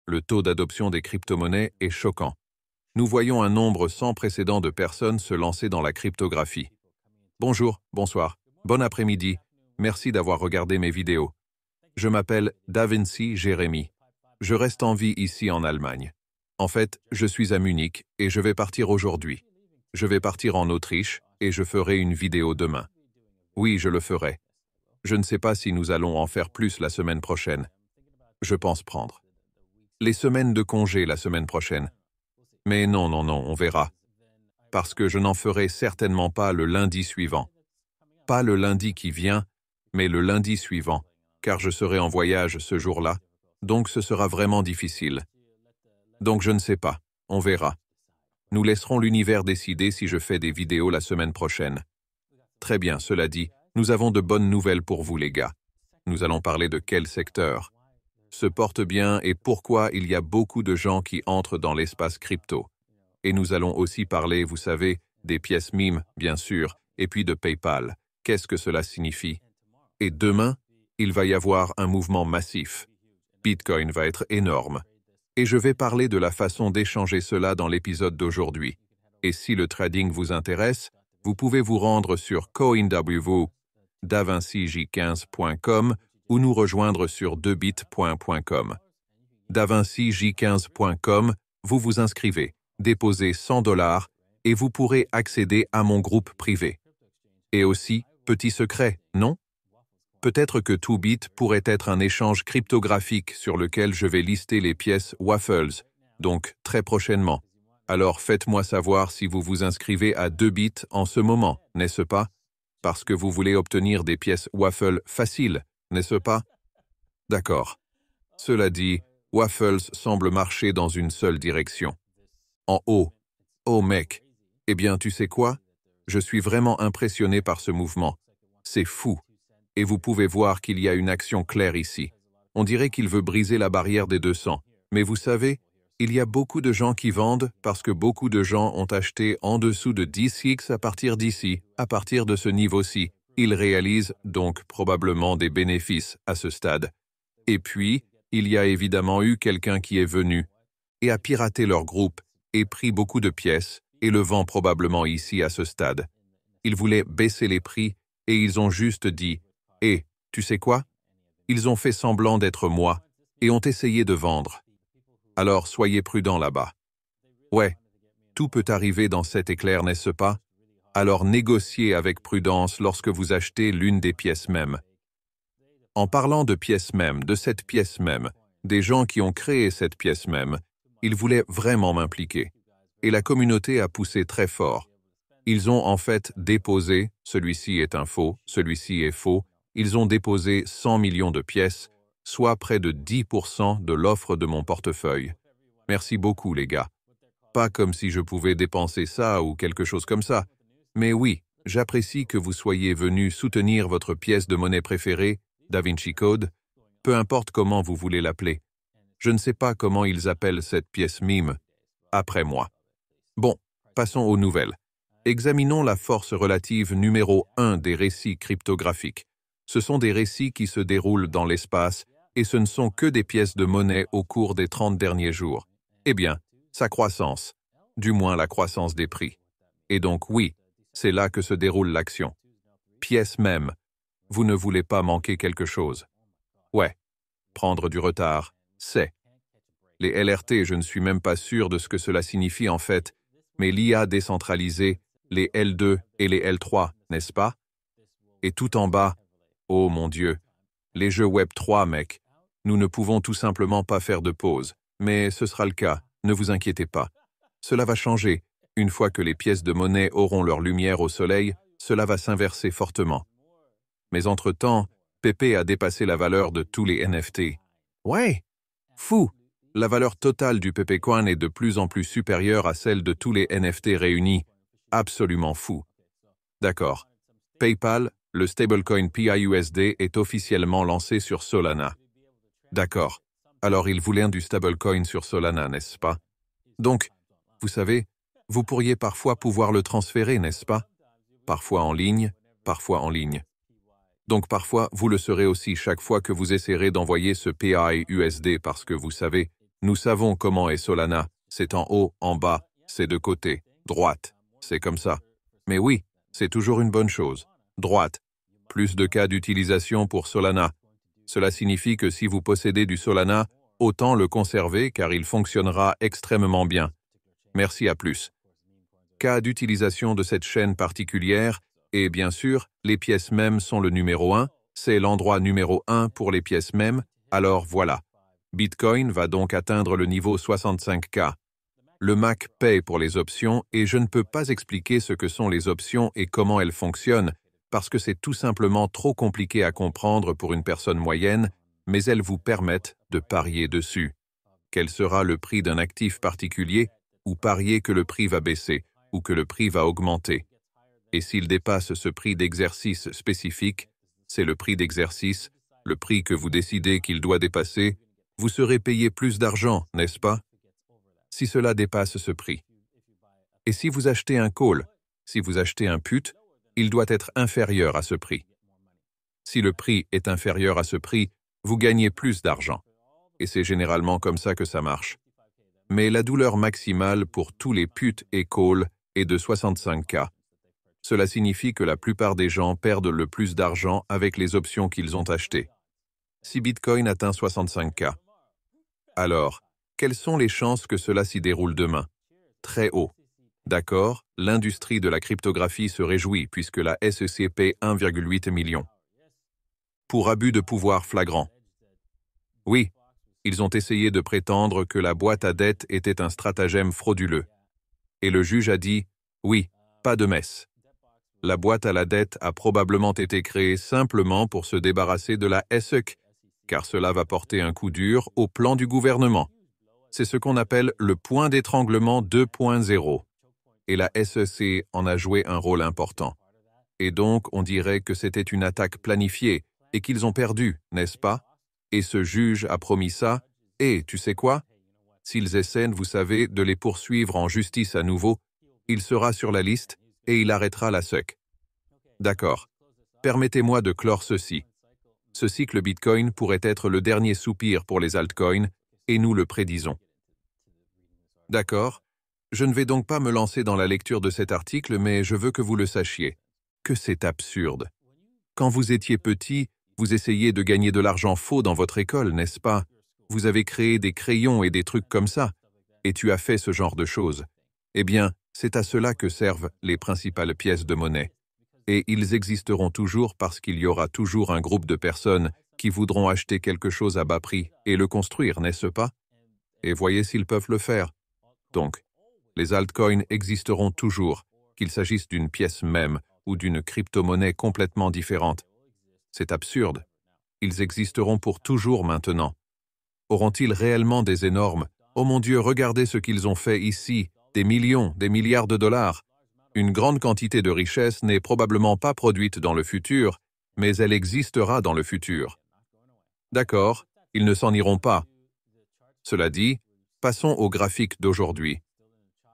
le taux d'adoption des crypto-monnaies est choquant. Nous voyons un nombre sans précédent de personnes se lancer dans la cryptographie. Bonjour, bonsoir, bon après-midi, merci d'avoir regardé mes vidéos. Je m'appelle Davinci Jérémy. Je reste en vie ici en Allemagne. En fait, je suis à Munich et je vais partir aujourd'hui. Je vais partir en Autriche et je ferai une vidéo demain. Oui, je le ferai. Je ne sais pas si nous allons en faire plus la semaine prochaine. Je pense prendre les semaines de congé la semaine prochaine. Mais non, on verra. Parce que je n'en ferai certainement pas le lundi suivant. Pas le lundi qui vient, mais le lundi suivant, car je serai en voyage ce jour-là, donc ce sera vraiment difficile. Donc je ne sais pas, on verra. Nous laisserons l'univers décider si je fais des vidéos la semaine prochaine. Très bien, cela dit, nous avons de bonnes nouvelles pour vous les gars. Nous allons parler de quel secteur se porte bien et pourquoi il y a beaucoup de gens qui entrent dans l'espace crypto. Et nous allons aussi parler, vous savez, des pièces MIM, bien sûr, et puis de PayPal. Qu'est-ce que cela signifie? Et demain, il va y avoir un mouvement massif. Bitcoin va être énorme. Et je vais parler de la façon d'échanger cela dans l'épisode d'aujourd'hui. Et si le trading vous intéresse, vous pouvez vous rendre sur CoinW, davincij15.com ou nous rejoindre sur 2bit.com. davincij15.com, vous vous inscrivez, déposez $100 et vous pourrez accéder à mon groupe privé. Et aussi, petit secret, non? Peut-être que 2bit pourrait être un échange cryptographique sur lequel je vais lister les pièces Waffles, donc très prochainement. Alors faites-moi savoir si vous vous inscrivez à 2bit en ce moment, n'est-ce pas? Parce que vous voulez obtenir des pièces Waffles faciles, n'est-ce pas? D'accord. Cela dit, Waffles semble marcher dans une seule direction. En haut. Oh mec. Eh bien, tu sais quoi? Je suis vraiment impressionné par ce mouvement. C'est fou. Et vous pouvez voir qu'il y a une action claire ici. On dirait qu'il veut briser la barrière des 200. Mais vous savez, il y a beaucoup de gens qui vendent parce que beaucoup de gens ont acheté en dessous de 10x à partir d'ici, à partir de ce niveau-ci. Ils réalisent donc probablement des bénéfices à ce stade. Et puis, il y a évidemment eu quelqu'un qui est venu et a piraté leur groupe et pris beaucoup de pièces et le vend probablement ici à ce stade. Ils voulaient baisser les prix et ils ont juste dit « Eh, tu sais quoi? » Ils ont fait semblant d'être moi et ont essayé de vendre. Alors soyez prudents là-bas. Ouais, tout peut arriver dans cet éclair, n'est-ce pas? Alors négociez avec prudence lorsque vous achetez l'une des pièces mêmes. En parlant de pièces mêmes, de cette pièce même, des gens qui ont créé cette pièce même, ils voulaient vraiment m'impliquer. Et la communauté a poussé très fort. Ils ont en fait déposé, celui-ci est un faux, celui-ci est faux, ils ont déposé 100 millions de pièces, soit près de 10% de l'offre de mon portefeuille. Merci beaucoup les gars. Pas comme si je pouvais dépenser ça ou quelque chose comme ça. Mais oui, j'apprécie que vous soyez venus soutenir votre pièce de monnaie préférée, DaVinci Code, peu importe comment vous voulez l'appeler. Je ne sais pas comment ils appellent cette pièce mime. Après moi. Bon, passons aux nouvelles. Examinons la force relative numéro 1 des récits cryptographiques. Ce sont des récits qui se déroulent dans l'espace et ce ne sont que des pièces de monnaie au cours des 30 derniers jours. Eh bien, sa croissance, du moins la croissance des prix. Et donc oui, c'est là que se déroule l'action. Pièce même, vous ne voulez pas manquer quelque chose. Ouais, prendre du retard, c'est. Les LRT, je ne suis même pas sûr de ce que cela signifie en fait, mais l'IA décentralisée, les L2 et les L3, n'est-ce pas? Et tout en bas, oh mon Dieu, les jeux Web 3, mec, nous ne pouvons tout simplement pas faire de pause, mais ce sera le cas, ne vous inquiétez pas. Cela va changer, une fois que les pièces de monnaie auront leur lumière au soleil, cela va s'inverser fortement. Mais entre-temps, Pepe a dépassé la valeur de tous les NFT. Ouais, fou! La valeur totale du Pepecoin est de plus en plus supérieure à celle de tous les NFT réunis. Absolument fou. D'accord. PayPal, le stablecoin PIUSD, est officiellement lancé sur Solana. D'accord. Alors il voulait du stablecoin sur Solana, n'est-ce pas? Donc, vous savez, vous pourriez parfois pouvoir le transférer, n'est-ce pas? Parfois en ligne, parfois en ligne. Donc parfois, vous le serez aussi chaque fois que vous essaierez d'envoyer ce PIUSD parce que vous savez, Nous savons comment est Solana. C'est en haut, en bas, c'est de côté, droite. C'est comme ça. Mais oui, c'est toujours une bonne chose. Droite. Plus de cas d'utilisation pour Solana. Cela signifie que si vous possédez du Solana, autant le conserver car il fonctionnera extrêmement bien. Merci à plus. Cas d'utilisation de cette chaîne particulière, et bien sûr, les pièces mêmes sont le numéro 1, c'est l'endroit numéro 1 pour les pièces mêmes, alors voilà. Bitcoin va donc atteindre le niveau 65K. Le Mac paye pour les options et je ne peux pas expliquer ce que sont les options et comment elles fonctionnent, parce que c'est tout simplement trop compliqué à comprendre pour une personne moyenne, mais elles vous permettent de parier dessus. Quel sera le prix d'un actif particulier, ou parier que le prix va baisser, ou que le prix va augmenter. Et s'il dépasse ce prix d'exercice spécifique, c'est le prix d'exercice, le prix que vous décidez qu'il doit dépasser, vous serez payé plus d'argent, n'est-ce pas? Si cela dépasse ce prix. Et si vous achetez un call, si vous achetez un put, il doit être inférieur à ce prix. Si le prix est inférieur à ce prix, vous gagnez plus d'argent. Et c'est généralement comme ça que ça marche. Mais la douleur maximale pour tous les puts et calls est de 65K. Cela signifie que la plupart des gens perdent le plus d'argent avec les options qu'ils ont achetées. Si Bitcoin atteint 65K, alors, quelles sont les chances que cela s'y déroule demain? Très haut. D'accord, l'industrie de la cryptographie se réjouit puisque la SEC paie 1,8 million. Pour abus de pouvoir flagrant. Oui, ils ont essayé de prétendre que la boîte à dette était un stratagème frauduleux. Et le juge a dit, oui, pas de messe. La boîte à la dette a probablement été créée simplement pour se débarrasser de la SEC, car cela va porter un coup dur au plan du gouvernement. C'est ce qu'on appelle le point d'étranglement 2.0. Et la SEC en a joué un rôle important. Et donc, on dirait que c'était une attaque planifiée et qu'ils ont perdu, n'est-ce pas? Et ce juge a promis ça, et tu sais quoi? S'ils essaient, vous savez, de les poursuivre en justice à nouveau, il sera sur la liste et il arrêtera la SEC. D'accord. Permettez-moi de clore ceci. Ce cycle Bitcoin pourrait être le dernier soupir pour les altcoins, et nous le prédisons. D'accord. Je ne vais donc pas me lancer dans la lecture de cet article, mais je veux que vous le sachiez, que c'est absurde. Quand vous étiez petit, vous essayiez de gagner de l'argent faux dans votre école, n'est-ce pas? Vous avez créé des crayons et des trucs comme ça, et tu as fait ce genre de choses. Eh bien, c'est à cela que servent les principales pièces de monnaie. Et ils existeront toujours parce qu'il y aura toujours un groupe de personnes qui voudront acheter quelque chose à bas prix et le construire, n'est-ce pas? Et voyez s'ils peuvent le faire. Donc, les altcoins existeront toujours, qu'il s'agisse d'une pièce même ou d'une crypto-monnaie complètement différente. C'est absurde. Ils existeront pour toujours maintenant. Auront-ils réellement des énormes « Oh mon Dieu, regardez ce qu'ils ont fait ici, des millions, des milliards de dollars !» Une grande quantité de richesse n'est probablement pas produite dans le futur, mais elle existera dans le futur. D'accord, ils ne s'en iront pas. Cela dit, passons au graphique d'aujourd'hui.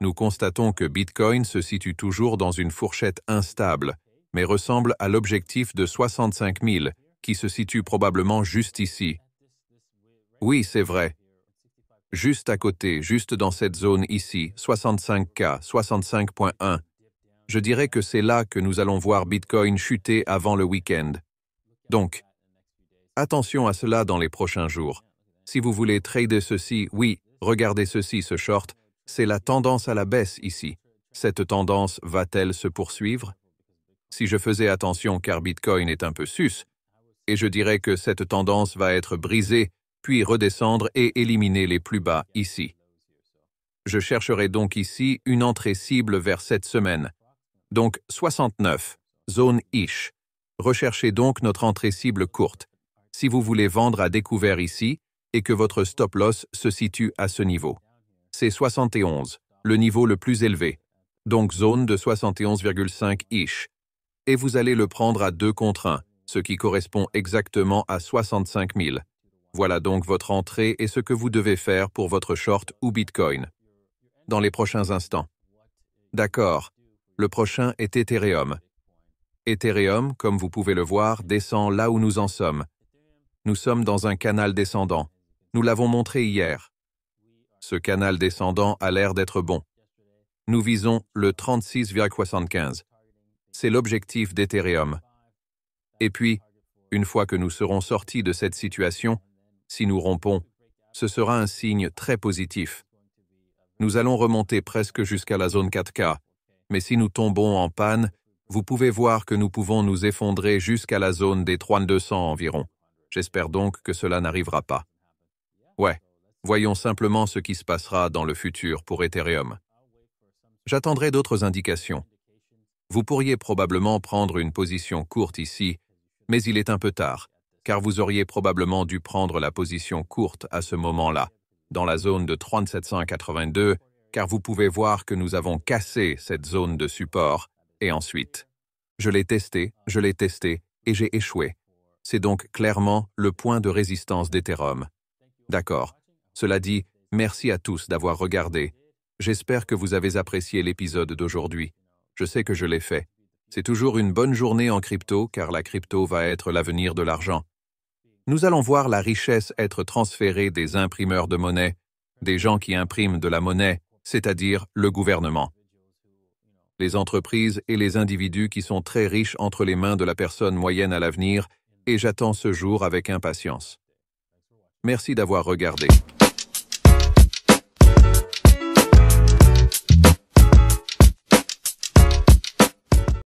Nous constatons que Bitcoin se situe toujours dans une fourchette instable, mais ressemble à l'objectif de 65 000, qui se situe probablement juste ici. Oui, c'est vrai. Juste à côté, juste dans cette zone ici, 65K, 65.1. Je dirais que c'est là que nous allons voir Bitcoin chuter avant le week-end. Donc, attention à cela dans les prochains jours. Si vous voulez trader ceci, oui, regardez ceci, ce short, c'est la tendance à la baisse ici. Cette tendance va-t-elle se poursuivre? Si je faisais attention car Bitcoin est un peu sus, et je dirais que cette tendance va être brisée, puis redescendre et éliminer les plus bas ici. Je chercherai donc ici une entrée cible vers cette semaine. Donc 69, zone ish. Recherchez donc notre entrée cible courte. Si vous voulez vendre à découvert ici et que votre stop loss se situe à ce niveau. C'est 71, le niveau le plus élevé. Donc zone de 71,5 ish. Et vous allez le prendre à 2 contre 1, ce qui correspond exactement à 65 000. Voilà donc votre entrée et ce que vous devez faire pour votre short ou Bitcoin. Dans les prochains instants. D'accord. Le prochain est Ethereum. Ethereum, comme vous pouvez le voir, descend là où nous en sommes. Nous sommes dans un canal descendant. Nous l'avons montré hier. Ce canal descendant a l'air d'être bon. Nous visons le 36,75. C'est l'objectif d'Ethereum. Et puis, une fois que nous serons sortis de cette situation, si nous rompons, ce sera un signe très positif. Nous allons remonter presque jusqu'à la zone 4K, mais si nous tombons en panne, vous pouvez voir que nous pouvons nous effondrer jusqu'à la zone des 3200 environ. J'espère donc que cela n'arrivera pas. Ouais, voyons simplement ce qui se passera dans le futur pour Ethereum. J'attendrai d'autres indications. Vous pourriez probablement prendre une position courte ici, mais il est un peu tard, car vous auriez probablement dû prendre la position courte à ce moment-là, dans la zone de 3782, car vous pouvez voir que nous avons cassé cette zone de support, et ensuite, je l'ai testé, et j'ai échoué. C'est donc clairement le point de résistance d'Ethereum. D'accord. Cela dit, merci à tous d'avoir regardé. J'espère que vous avez apprécié l'épisode d'aujourd'hui. Je sais que je l'ai fait. C'est toujours une bonne journée en crypto, car la crypto va être l'avenir de l'argent. Nous allons voir la richesse être transférée des imprimeurs de monnaie, des gens qui impriment de la monnaie, c'est-à-dire le gouvernement. Les entreprises et les individus qui sont très riches entre les mains de la personne moyenne à l'avenir, et j'attends ce jour avec impatience. Merci d'avoir regardé.